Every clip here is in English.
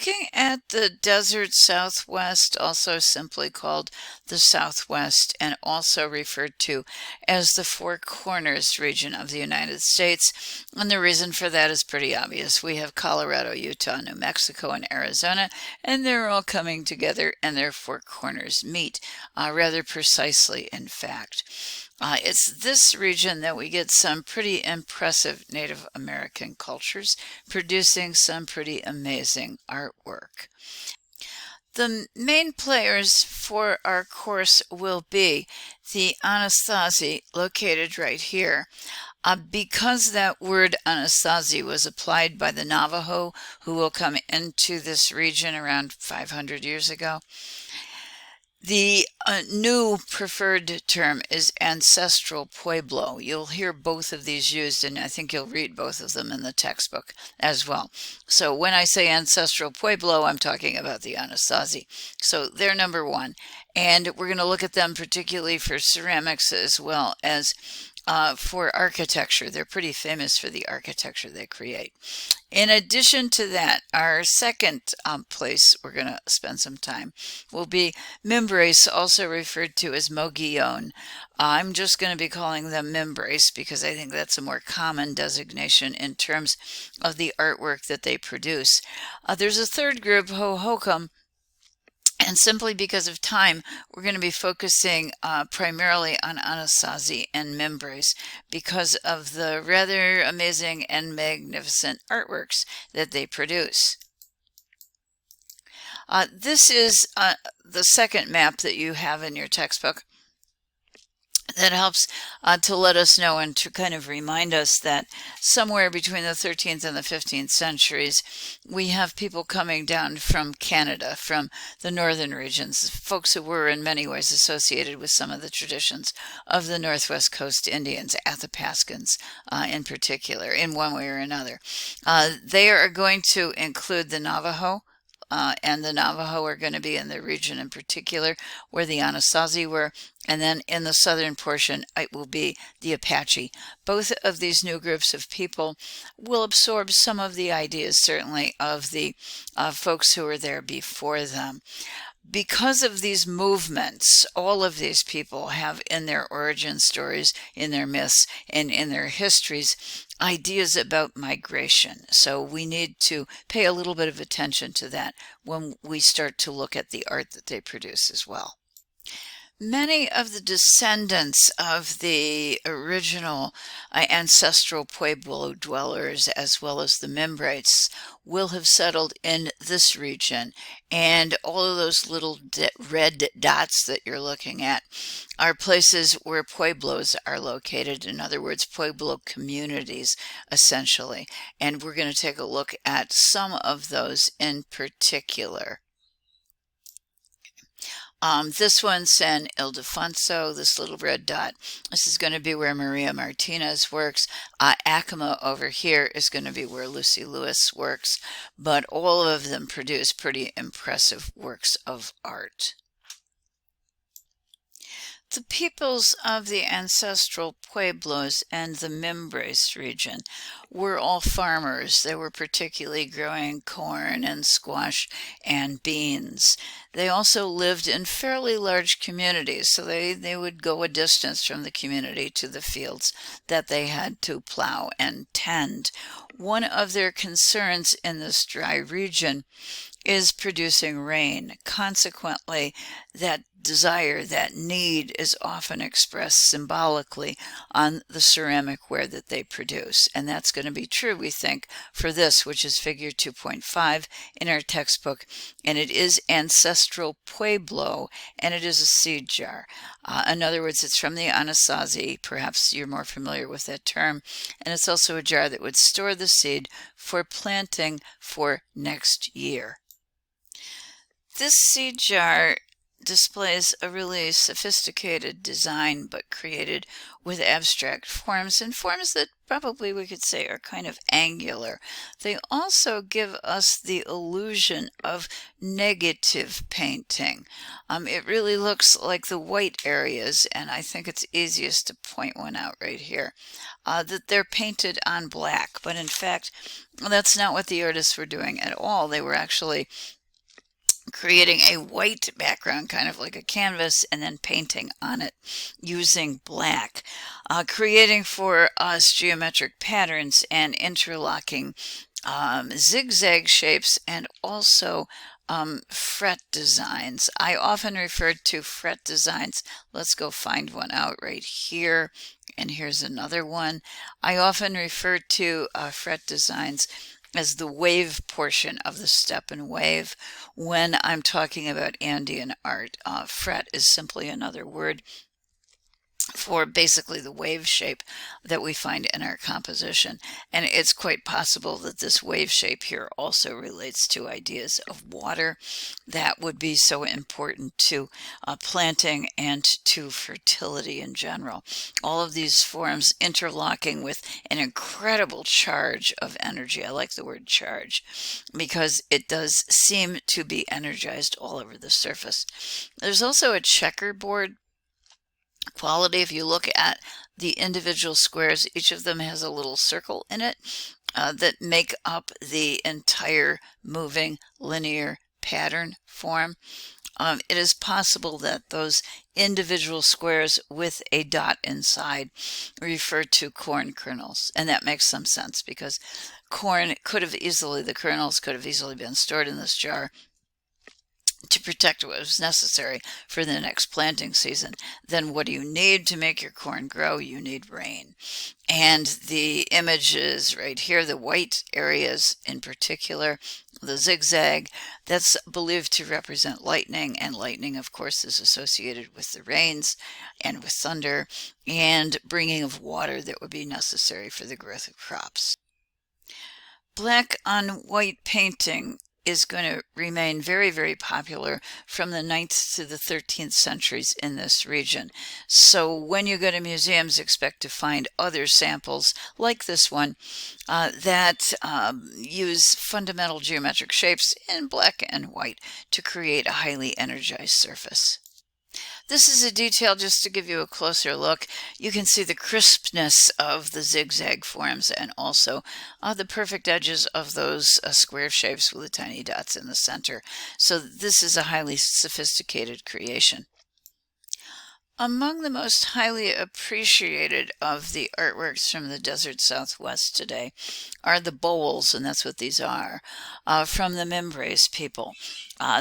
looking at the desert Southwest, also simply called the Southwest and also referred to as the Four Corners region of the United States. And the reason for that is pretty obvious. We have Colorado, Utah, New Mexico, and Arizona, and they're all coming together and their Four Corners meet, rather precisely, in fact. It's this region that we get some pretty impressive Native American cultures producing some pretty amazing artwork. The main players for our course will be the Anasazi, located right here. Because that word Anasazi was applied by the Navajo, who will come into this region around 500 years ago, the new preferred term is ancestral Pueblo. You'll hear both of these used, and I think you'll read both of them in the textbook as well. So when I say ancestral Pueblo, I'm talking about the Anasazi. So they're number one. And we're going to look at them particularly for ceramics as well as for architecture. They're pretty famous for the architecture they create. In addition to that, our second place we're going to spend some time will be Mimbres, also referred to as Mogollon. I'm just going to be calling them Mimbres because I think that's a more common designation in terms of the artwork that they produce. There's a third group, Hohokam. And simply because of time, we're going to be focusing primarily on Anasazi and Mimbres because of the rather amazing and magnificent artworks that they produce. This is the second map that you have in your textbook that helps to let us know and to kind of remind us that somewhere between the 13th and the 15th centuries, we have people coming down from Canada, from the northern regions, folks who were in many ways associated with some of the traditions of the Northwest Coast Indians, Athapascans in particular, in one way or another. They are going to include the Navajo, and the Navajo are going to be in the region in particular where the Anasazi were, and then in the southern portion it will be the Apache. Both of these new groups of people will absorb some of the ideas, certainly, of the folks who were there before them. Because of these movements, all of these people have in their origin stories, in their myths, and in their histories, ideas about migration. So we need to pay a little bit of attention to that when we start to look at the art that they produce as well. Many of the descendants of the original ancestral Pueblo dwellers, as well as the Mimbres, will have settled in this region. And all of those little red dots that you're looking at are places where Pueblos are located. In other words, Pueblo communities, essentially. And we're going to take a look at some of those in particular. This one, San Ildefonso, this little red dot, this is going to be where Maria Martinez works. Acoma over here is going to be where Lucy Lewis works, but all of them produce pretty impressive works of art. The peoples of the ancestral Pueblos and the Mimbres region were all farmers. They were particularly growing corn and squash and beans. They also lived in fairly large communities, so they would go a distance from the community to the fields that they had to plow and tend. One of their concerns in this dry region is producing rain. Consequently, that desire, that need is often expressed symbolically on the ceramic ware that they produce. And that's going to be true, we think, for this, which is figure 2.5 in our textbook. And it is ancestral Pueblo, and it is a seed jar. In other words, it's from the Anasazi. Perhaps you're more familiar with that term. And it's also a jar that would store the seed for planting for next year. This seed jar displays a really sophisticated design, but created with abstract forms and forms that probably we could say are kind of angular. They also give us the illusion of negative painting. It really looks like the white areas, and I think it's easiest to point one out right here, that they're painted on black, but in fact, that's not what the artists were doing at all. They were actually creating a white background, kind of like a canvas, and then painting on it using black, creating for us geometric patterns and interlocking zigzag shapes and also fret designs. I often refer to fret designs. Let's go find one out right here. And here's another one. I often refer to fret designs as the wave portion of the step and wave when I'm talking about Andean art. Fret is simply another word for basically the wave shape that we find in our composition. And it's quite possible that this wave shape here also relates to ideas of water that would be so important to planting and to fertility in general. All of these forms interlocking with an incredible charge of energy. I like the word charge because it does seem to be energized all over the surface. There's also a checkerboard quality. If you look at the individual squares, each of them has a little circle in it that make up the entire moving linear pattern form. It is possible that those individual squares with a dot inside refer to corn kernels, and that makes some sense because corn could have easily, the kernels could have easily been stored in this jar to protect what was necessary for the next planting season. Then what do you need to make your corn grow? You need rain. And the images right here, the white areas in particular, the zigzag, that's believed to represent lightning, and lightning, of course, is associated with the rains and with thunder and bringing of water that would be necessary for the growth of crops. Black on white painting is going to remain very, very popular from the 9th to the 13th centuries in this region. So when you go to museums, expect to find other samples like this one that use fundamental geometric shapes in black and white to create a highly energized surface. This is a detail just to give you a closer look. You can see the crispness of the zigzag forms and also the perfect edges of those square shapes with the tiny dots in the center. So this is a highly sophisticated creation. Among the most highly appreciated of the artworks from the desert Southwest today are the bowls, and that's what these are, from the Mimbres people.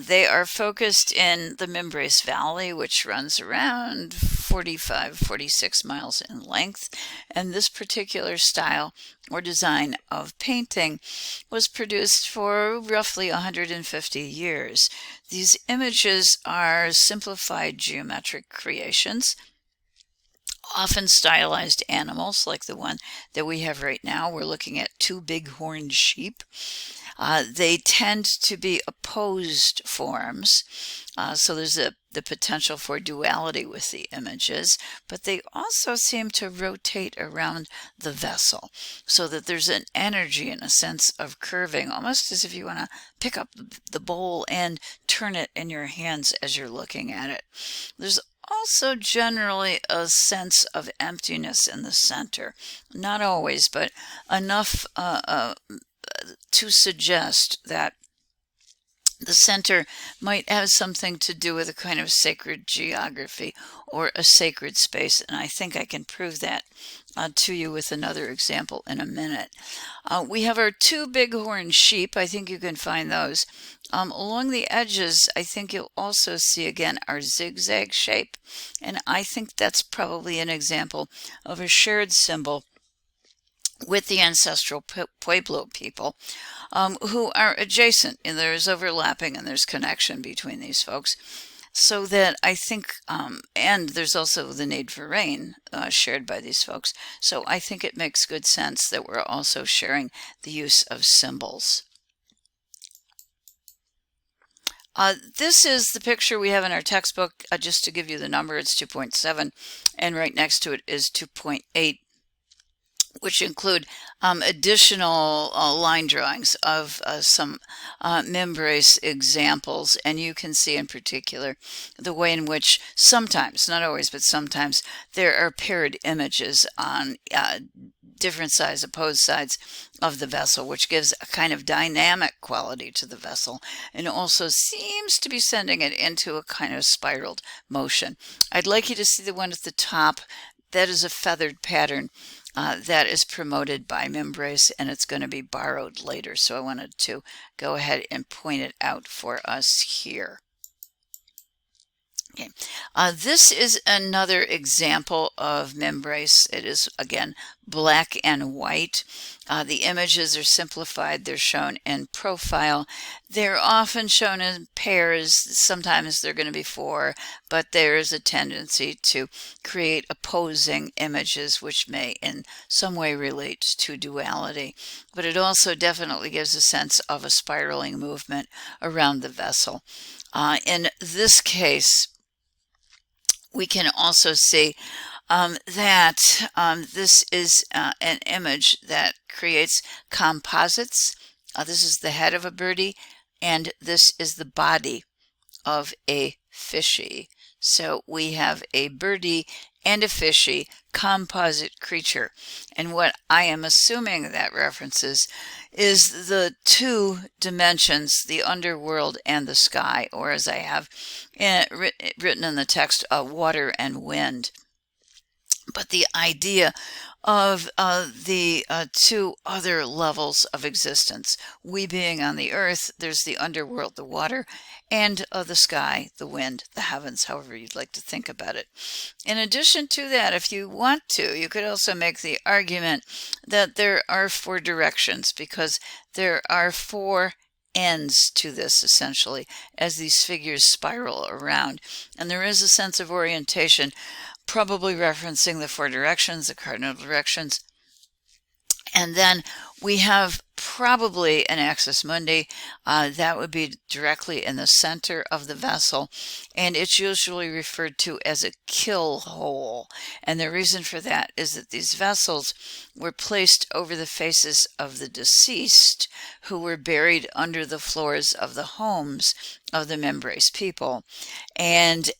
They are focused in the Mimbres Valley, which runs around 46 miles in length, and this particular style or design of painting was produced for roughly 150 years. These images are simplified geometric creations, often stylized animals like the one that we have right now. We're looking at two bighorn sheep. They tend to be opposed forms, so there's the potential for duality with the images, but they also seem to rotate around the vessel so that there's an energy and a sense of curving, almost as if you want to pick up the bowl and turn it in your hands as you're looking at it. There's also generally a sense of emptiness in the center. Not always, but enough to suggest that the center might have something to do with a kind of sacred geography or a sacred space, and I think I can prove that to you with another example in a minute. We have our two bighorn sheep. I think you can find those. Along the edges, I think you'll also see again our zigzag shape, and I think that's probably an example of a shared symbol with the ancestral Pueblo people who are adjacent, and there's overlapping and there's connection between these folks. So that I think, and there's also the need for rain shared by these folks. So I think it makes good sense that we're also sharing the use of symbols. This is the picture we have in our textbook. Just to give you the number, it's 2.7, and right next to it is 2.8, which include additional line drawings of some Membrace examples. And you can see in particular the way in which sometimes, not always, but sometimes, there are paired images on different sides, opposed sides of the vessel, which gives a kind of dynamic quality to the vessel and also seems to be sending it into a kind of spiraled motion. I'd like you to see the one at the top. That is a feathered pattern that is promoted by Membrace, and it's going to be borrowed later. So I wanted to go ahead and point it out for us here. Okay. This is another example of Membrace. It is, again, black and white. The images are simplified. They're shown in profile. They're often shown in pairs. Sometimes they're going to be four, but there is a tendency to create opposing images, which may in some way relate to duality. But it also definitely gives a sense of a spiraling movement around the vessel. In this case, we can also see that this is an image that creates composites. This is the head of a birdie, and this is the body of a fishy. So we have a birdie and a fishy composite creature. And what I am assuming that references is the two dimensions, the underworld and the sky, or as I have written in the text, water and wind. But the idea of the two other levels of existence, we being on the earth, there's the underworld, the water, and the sky, the wind, the heavens, however you'd like to think about it. In addition to that, if you want to, you could also make the argument that there are four directions, because there are four ends to this, essentially, as these figures spiral around. And there is a sense of orientation, probably referencing the four directions, the cardinal directions. And then we have probably an axis mundi. That would be directly in the center of the vessel, and it's usually referred to as a kill hole. And the reason for that is that these vessels were placed over the faces of the deceased, who were buried under the floors of the homes of the Membrace people. And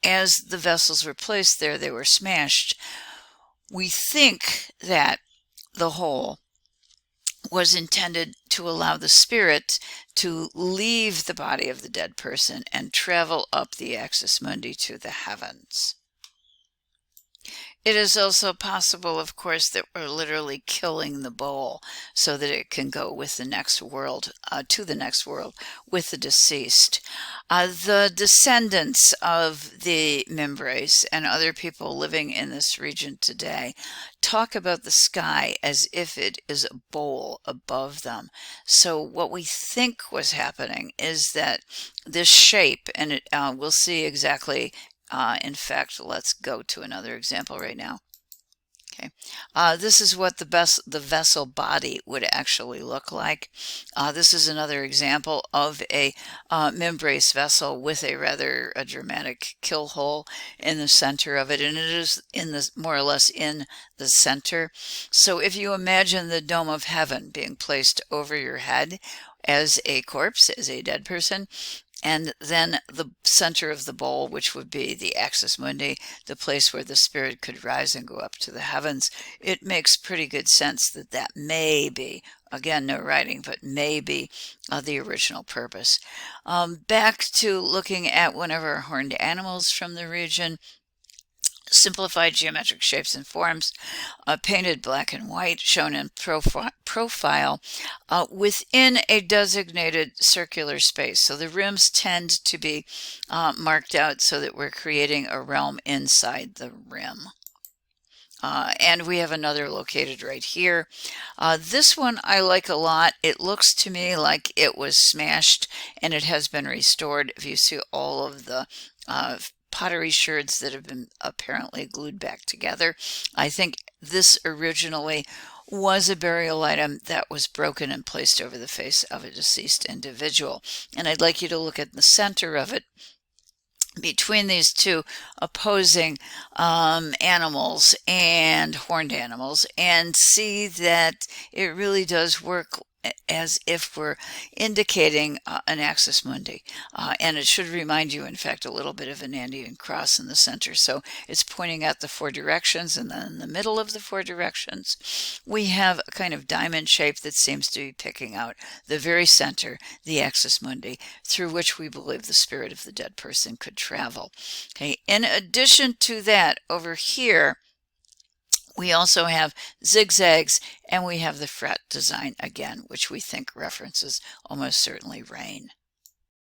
as the vessels were placed there, they were smashed. We think that the hole was intended to allow the spirit to leave the body of the dead person and travel up the axis mundi to the heavens. It is also possible, of course, that we're literally killing the bowl so that it can go with the next world, to the next world with the deceased. The descendants of the Membrace and other people living in this region today talk about the sky as if it is a bowl above them. So what we think was happening is that this shape, and we'll see exactly. In fact, let's go to another example right now. Okay, this is what the vessel body would actually look like. This is another example of a Membrace vessel with a rather dramatic kill hole in the center of it, and it is in the more or less in the center. So if you imagine the dome of heaven being placed over your head as a corpse, as a dead person, and then the center of the bowl, which would be the axis mundi, the place where the spirit could rise and go up to the heavens, it makes pretty good sense that that may be, again, no writing, but may be the original purpose. Back to looking at one of our horned animals from the region. Simplified geometric shapes and forms, painted black and white, shown in profile within a designated circular space. So the rims tend to be marked out so that we're creating a realm inside the rim. And we have another located right here. This one I like a lot. It looks to me like it was smashed and it has been restored. If you see all of the pottery sherds that have been apparently glued back together. I think this originally was a burial item that was broken and placed over the face of a deceased individual. And I'd like you to look at the center of it between these two opposing animals and horned animals, and see that it really does work as if we're indicating an axis mundi. And it should remind you, in fact, a little bit of an Andean cross in the center. So it's pointing out the four directions, and then in the middle of the four directions, we have a kind of diamond shape that seems to be picking out the very center, the axis mundi, through which we believe the spirit of the dead person could travel. Okay. In addition to that, over here, we also have zigzags, and we have the fret design again, which we think references almost certainly rain.